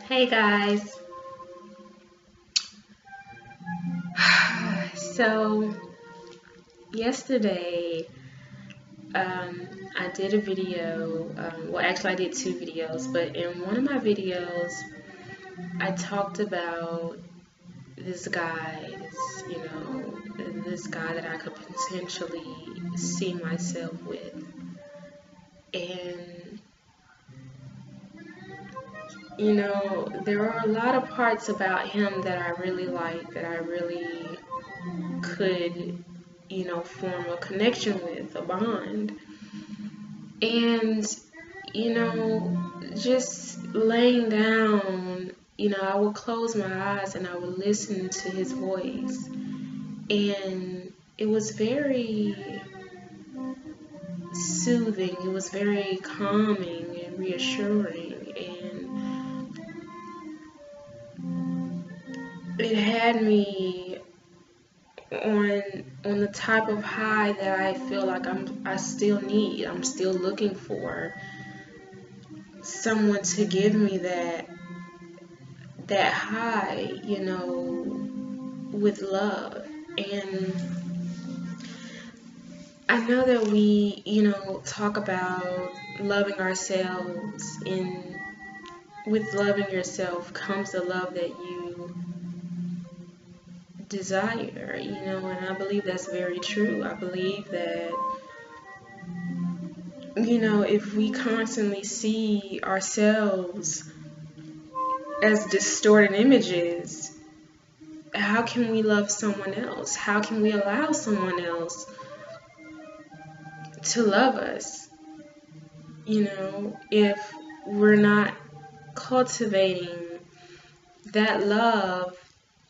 Hey guys. So yesterday, I did a video. Well, actually, I did two videos, but in one of my videos, I talked about this guy, this guy that I could potentially see myself with. And, there are a lot of parts about him that I really like, that I really could, form a connection with, a bond. And, just laying down, I would close my eyes and I would listen to his voice. And it was very soothing, it was very calming and reassuring. And it had me on the type of high that I feel like I still need. I'm still looking for someone to give me that high, with love. And I know that we, talk about loving ourselves, and with loving yourself comes the love that you desire, and I believe that's very true. I believe that, if we constantly see ourselves as distorted images, how can we love someone else? How can we allow someone else to love us? If we're not cultivating that love,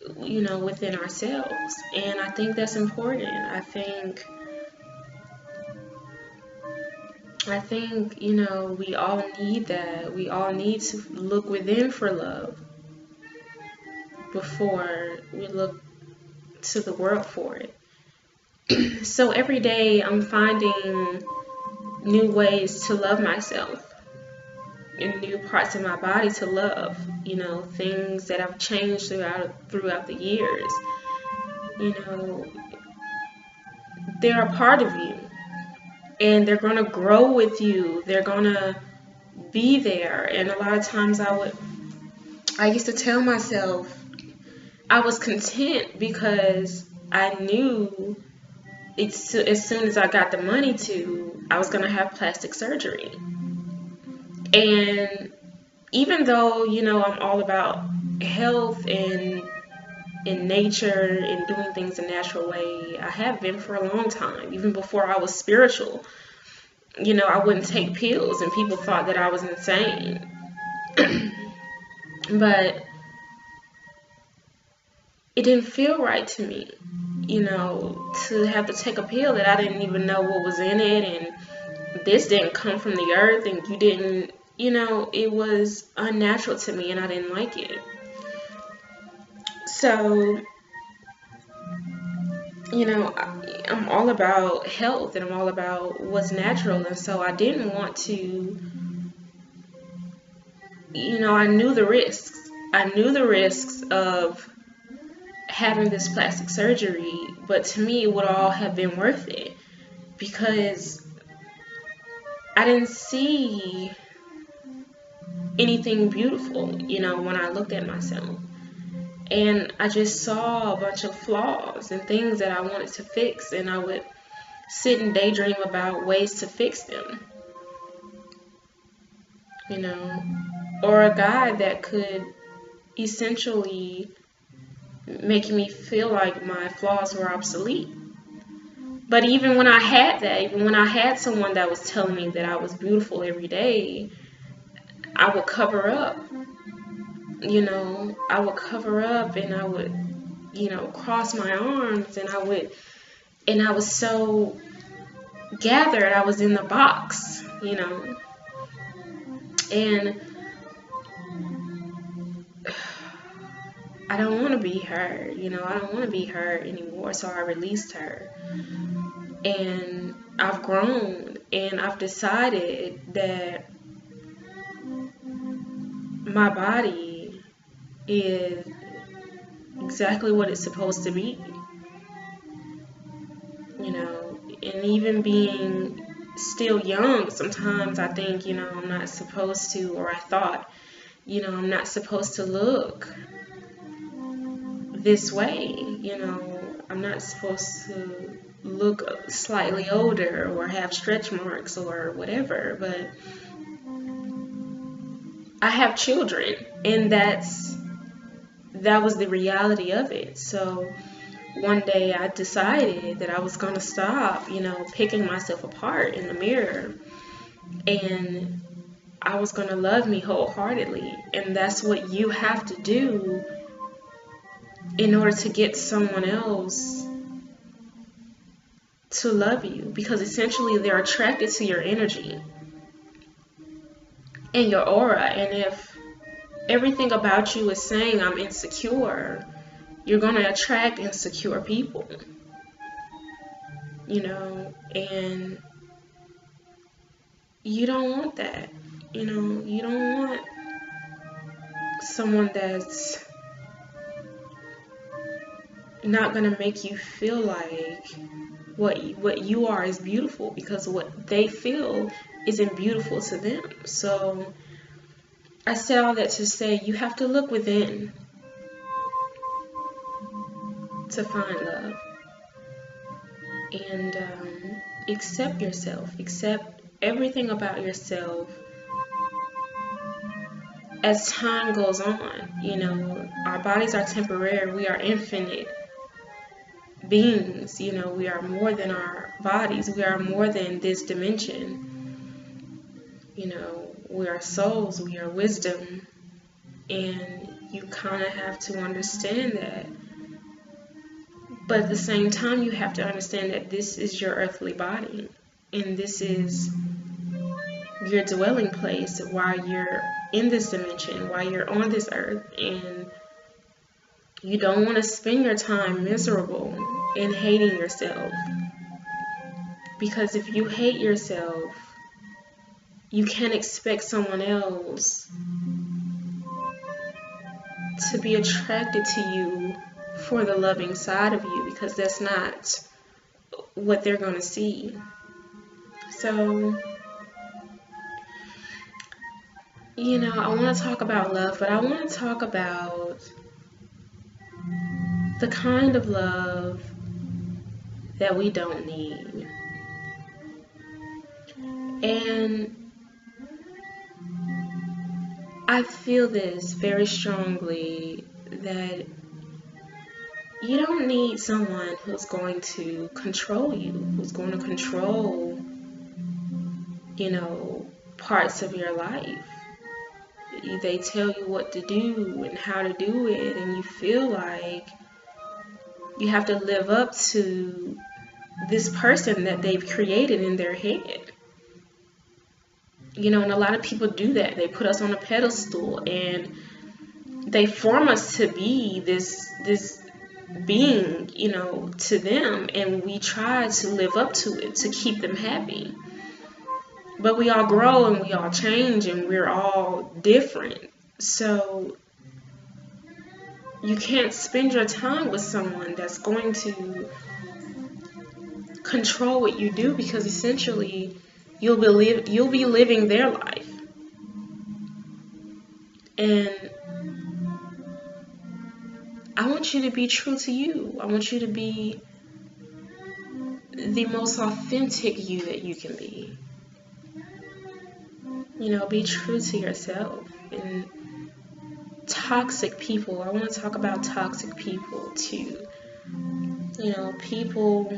within ourselves. And I think that's important. I think, we all need that. We all need to look within for love before we look to the world for it. So every day I'm finding new ways to love myself and new parts of my body to love, things that have changed throughout the years. They're a part of you, and they're going to grow with you. They're going to be there. And a lot of times I used to tell myself I was content because I knew as soon as I got the money I was going to have plastic surgery. And even though, I'm all about health and in nature and doing things a natural way, I have been for a long time. Even before I was spiritual, I wouldn't take pills and people thought that I was insane. But it didn't feel right to me, to have to take a pill that I didn't even know what was in it, and this didn't come from the earth, and you didn't, it was unnatural to me, and I didn't like it. So, I'm all about health, and I'm all about what's natural, and so I didn't want to, I knew the risks. I knew the risks of having this plastic surgery, but to me it would all have been worth it because I didn't see anything beautiful, when I looked at myself. And I just saw a bunch of flaws and things that I wanted to fix, and I would sit and daydream about ways to fix them, or a guy that could essentially make me feel like my flaws were obsolete. But even when I had that, even when I had someone that was telling me that I was beautiful every day, I would cover up. I would cover up, and I would, cross my arms, and I was so gathered. I was in the box, and I don't want to be her, I don't want to be her anymore. So I released her, and I've grown, and I've decided that my body is exactly what it's supposed to be. You know, and even being still young, sometimes I think, you know, I'm not supposed to, or I thought, you know, I'm not supposed to look this way. You know, I'm not supposed to look slightly older or have stretch marks or whatever, but I have children, and that was the reality of it. So one day I decided that I was going to stop, you know, picking myself apart in the mirror, and I was going to love me wholeheartedly. And that's what you have to do in order to get someone else to love you, because essentially they're attracted to your energy and your aura. And if everything about you is saying I'm insecure, you're going to attract insecure people, you know, and you don't want that. You know, you don't want someone that's not going to make you feel like what you are is beautiful, because what they feel isn't beautiful to them. So I said all that to say you have to look within to find love, and accept yourself, accept everything about yourself as time goes on. You know, our bodies are temporary, we are infinite beings. You know, we are more than our bodies, we are more than this dimension. You know, we are souls, we are wisdom, and you kind of have to understand that. But at the same time, you have to understand that this is your earthly body, and this is your dwelling place while you're in this dimension, while you're on this earth. And you don't want to spend your time miserable and hating yourself, because if you hate yourself, you can't expect someone else to be attracted to you for the loving side of you, because that's not what they're going to see. So, you know, I want to talk about love, but I want to talk about the kind of love that we don't need. And I feel this very strongly, that you don't need someone who's going to control you, who's going to control, you know, parts of your life. They tell you what to do and how to do it, and you feel like you have to live up to this person that they've created in their head. You know, and a lot of people do that. They put us on a pedestal and they form us to be this being, you know, to them, and we try to live up to it to keep them happy. But we all grow and we all change and we're all different. So you can't spend your time with someone that's going to control what you do, because essentially you'll be living their life. And I want you to be true to you. I want you to be the most authentic you that you can be. You know, be true to yourself. And toxic people, I want to talk about toxic people too. You know, people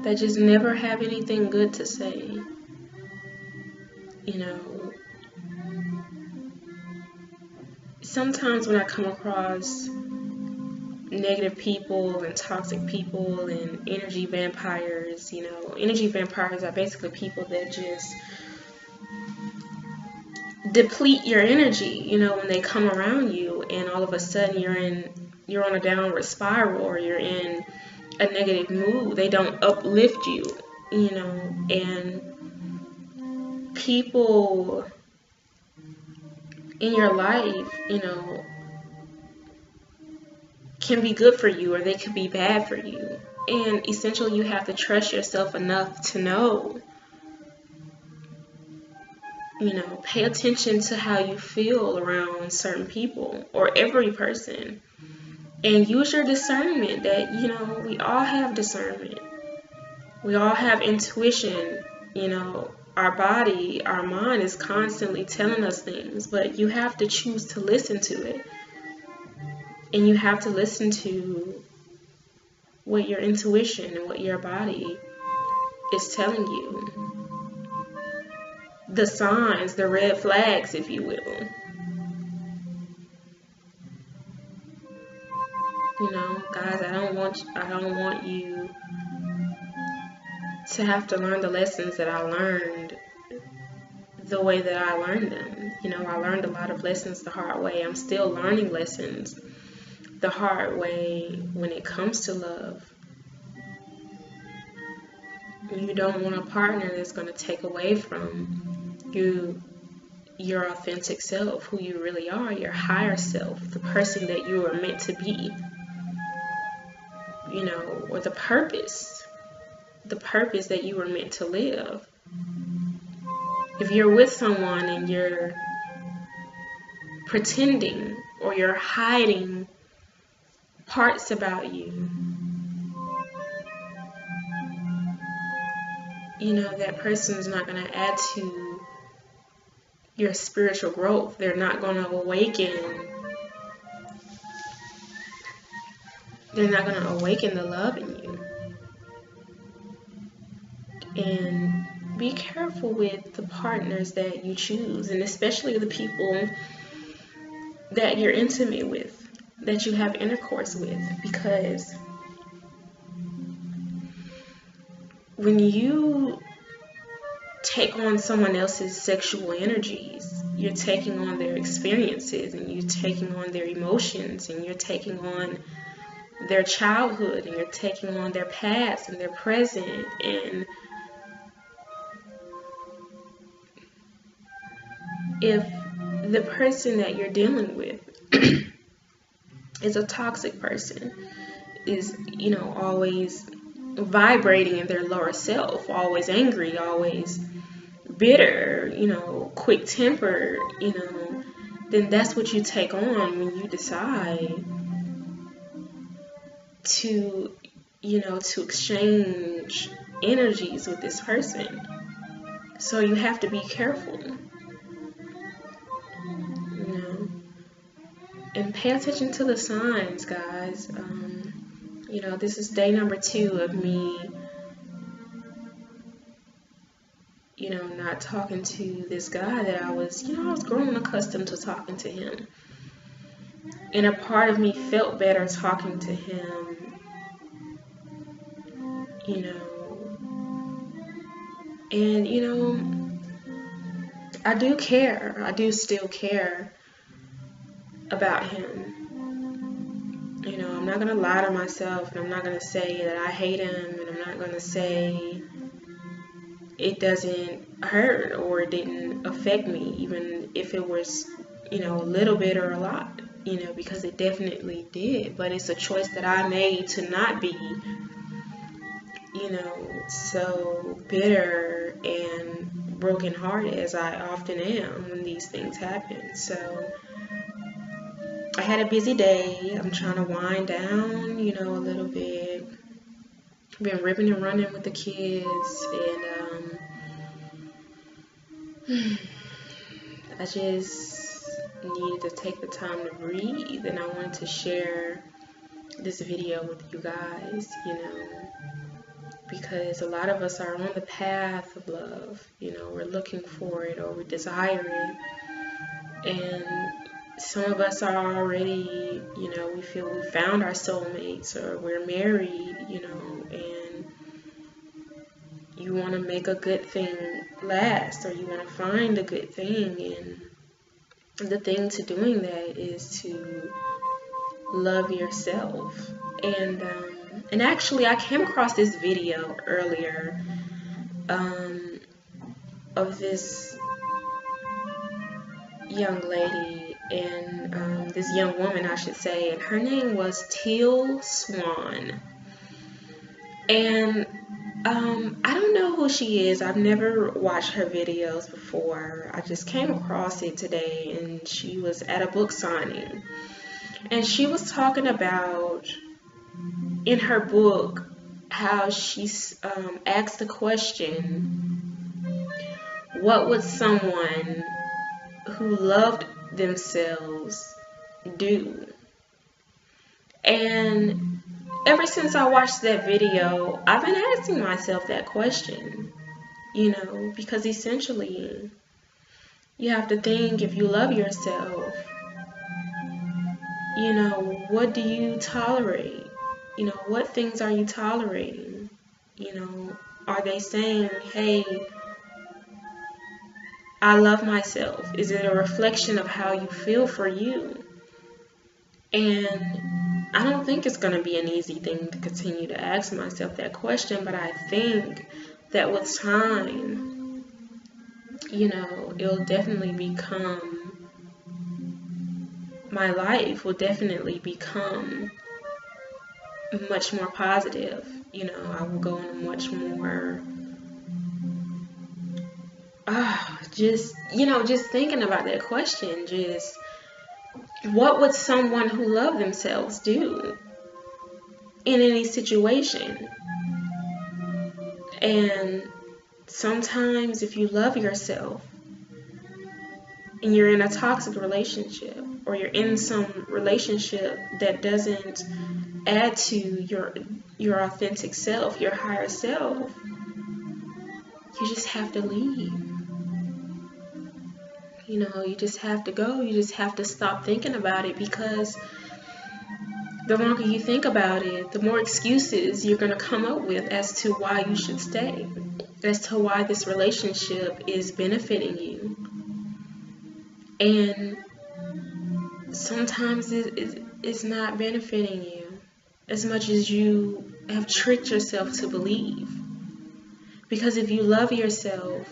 that just never have anything good to say. You know, sometimes when I come across negative people and toxic people and energy vampires, you know, energy vampires are basically people that just deplete your energy, you know, when they come around you, and all of a sudden you're on a downward spiral, or you're in a negative mood. They don't uplift you, you know. And people in your life, you know, can be good for you or they could be bad for you. And essentially, you have to trust yourself enough to know, you know, pay attention to how you feel around certain people or every person. And use your discernment that, you know, we all have discernment. We all have intuition. You know, our body, our mind is constantly telling us things, but you have to choose to listen to it. And you have to listen to what your intuition and what your body is telling you. The signs, the red flags, if you will. You know, guys, I don't want you to have to learn the lessons that I learned the way that I learned them. You know, I learned a lot of lessons the hard way. I'm still learning lessons the hard way when it comes to love. You don't want a partner that's going to take away from you, your authentic self, who you really are, your higher self, the person that you are meant to be, you know, or the purpose that you were meant to live. If you're with someone and you're pretending or you're hiding parts about you, you know, that person's not going to add to your spiritual growth. They're not going to awaken. They're not going to awaken the love in you. And be careful with the partners that you choose, and especially the people that you're intimate with, that you have intercourse with, because when you take on someone else's sexual energies, you're taking on their experiences, and you're taking on their emotions, and you're taking on their childhood, and you're taking on their past and their present. And if the person that you're dealing with is a toxic person, is, you know, always vibrating in their lower self, always angry, always bitter, you know, quick-tempered, you know, then that's what you take on when you decide to, you know, to exchange energies with this person. So you have to be careful, you know, and pay attention to the signs, guys. You know, this is day number 2 of me, you know, not talking to this guy that I was, you know, I was growing accustomed to talking to him. And a part of me felt better talking to him, you know. And, you know, I do care. I do still care about him. You know, I'm not going to lie to myself, and I'm not going to say that I hate him, and I'm not going to say it doesn't hurt or it didn't affect me, even if it was, you know, a little bit or a lot, you know, because it definitely did. But it's a choice that I made to not be, you know, so bitter and brokenhearted as I often am when these things happen. So I had a busy day. I'm trying to wind down, you know, a little bit. Been ripping and running with the kids, and I just needed to take the time to breathe, and I wanted to share this video with you guys, you know, because a lot of us are on the path of love, you know, we're looking for it or we desire it, and some of us are already, you know, we feel we found our soulmates or we're married, you know, and you want to make a good thing last, or you want to find a good thing. And the thing to doing that is to love yourself. And actually, I came across this video earlier of this young lady, and this young woman, I should say, and her name was Teal Swan. And I don't know who she is. I've never watched her videos before. I just came across it today, and she was at a book signing. And she was talking about, in her book, how she asked the question, what would someone who loved themselves do? And ever since I watched that video, I've been asking myself that question, because essentially you have to think, if you love yourself, what do you tolerate? What things are you tolerating? Are they saying, hey, I love myself? Is it a reflection of how you feel for you? And I don't think it's going to be an easy thing to continue to ask myself that question, but I think that with time, it'll definitely become, my life will definitely become much more positive. I will go in a much more, just thinking about that question, just what would someone who loved themselves do in any situation? And sometimes if you love yourself and you're in a toxic relationship, or you're in some relationship that doesn't add to your authentic self, your higher self, you just have to leave. You just have to go. You just have to stop thinking about it, because the longer you think about it, the more excuses you're going to come up with as to why you should stay, as to why this relationship is benefiting you. And sometimes it's not benefiting you as much as you have tricked yourself to believe. Because if you love yourself,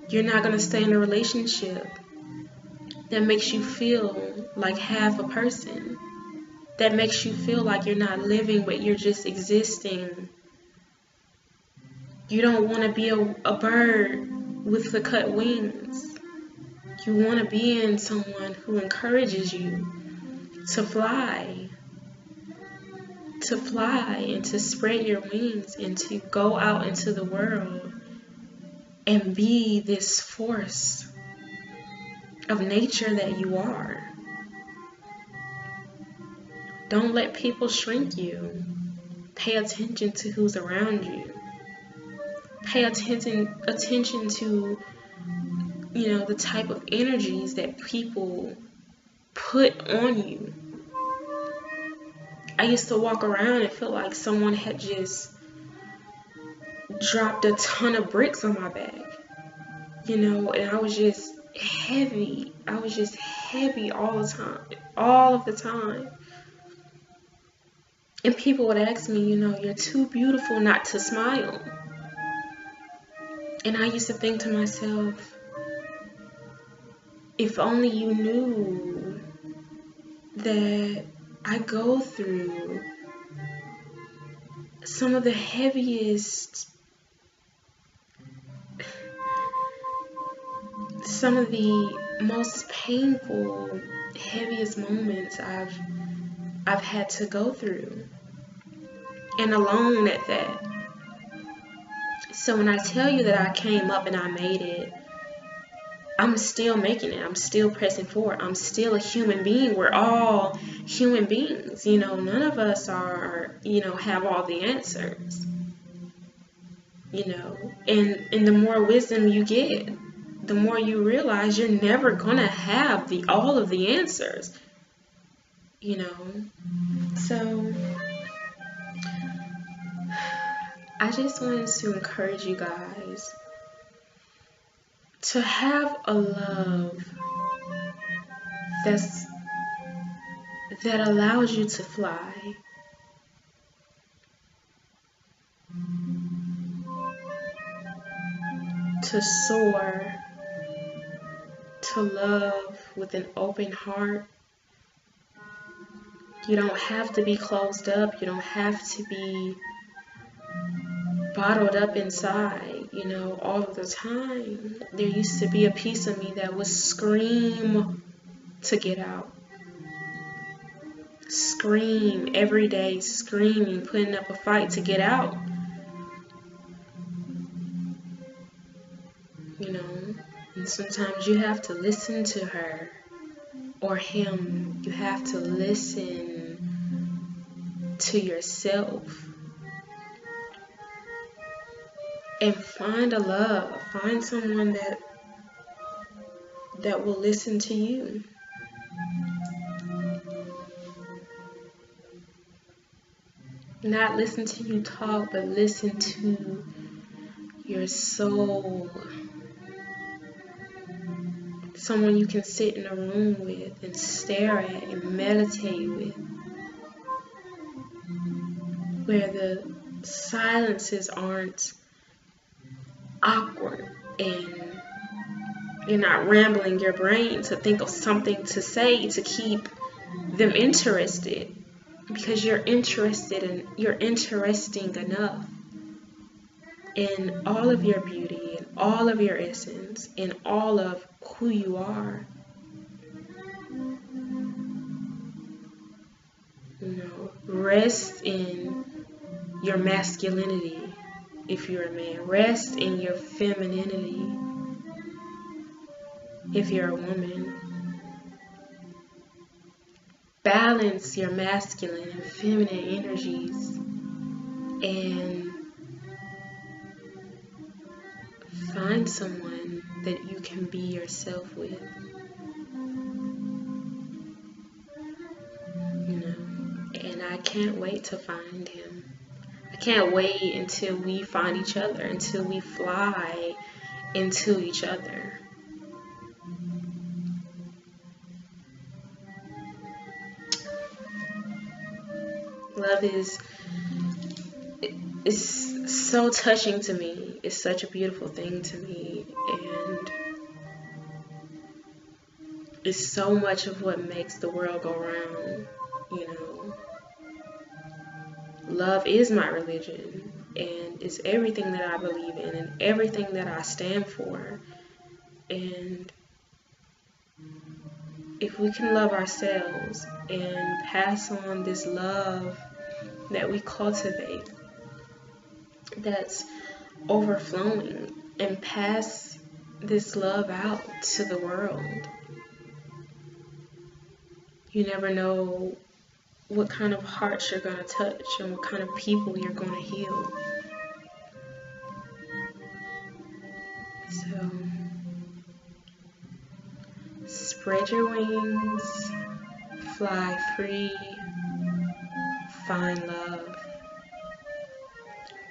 you're not going to stay in a relationship that makes you feel like half a person, that makes you feel like you're not living but you're just existing. You don't want to be a bird with the cut wings. You want to be in someone who encourages you to fly and to spread your wings and to go out into the world and be this force of nature that you are. Don't let people shrink you. Pay attention to who's around you. Pay attention to, the type of energies that people put on you. I used to walk around and feel like someone had just dropped a ton of bricks on my back, and I was just heavy. I was just heavy all of the time. And people would ask me, you're too beautiful not to smile. And I used to think to myself, if only you knew that I go through some of the heaviest, some of the most painful, heaviest moments I've had to go through, and alone at that. So when I tell you that I came up and I made it, I'm still making it. I'm still pressing forward. I'm still a human being. We're all human beings. None of us are, have all the answers. And the more wisdom you get, the more you realize you're never going to have all of the answers. So I just wanted to encourage you guys to have a love that allows you to fly. To soar, to to love with an open heart. You don't have to be closed up. You don't have to be bottled up inside, all of the time. There used to be a piece of me that would scream to get out. Scream every day, screaming, putting up a fight to get out. And sometimes you have to listen to her or him. You have to listen to yourself and find a love. Find someone that will listen to you. Not listen to you talk, but listen to your soul. Someone you can sit in a room with and stare at and meditate with. Where the silences aren't awkward and you're not rambling your brain to think of something to say to keep them interested. Because you're interested and you're interesting enough in all of your beauty and all of your essence and all of who you are. Rest in your masculinity if you're a man. Rest in your femininity if you're a woman. Balance your masculine and feminine energies and find someone that you can be yourself with. And I can't wait to find him. I can't wait until we find each other, until we fly into each other. Love is so touching to me. It's such a beautiful thing to me, and it's so much of what makes the world go round. Love is my religion, and it's everything that I believe in and everything that I stand for. And if we can love ourselves and pass on this love that we cultivate that's overflowing and pass this love out to the world, you never know what kind of hearts you're going to touch and what kind of people you're going to heal. So spread your wings, fly free, find love,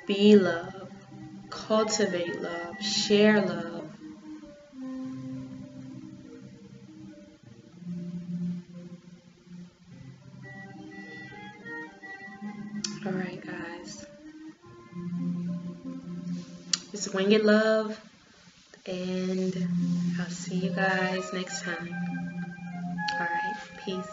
be love, cultivate love, share love. Alright guys, it's Winged Love, and I'll see you guys next time. Alright, peace.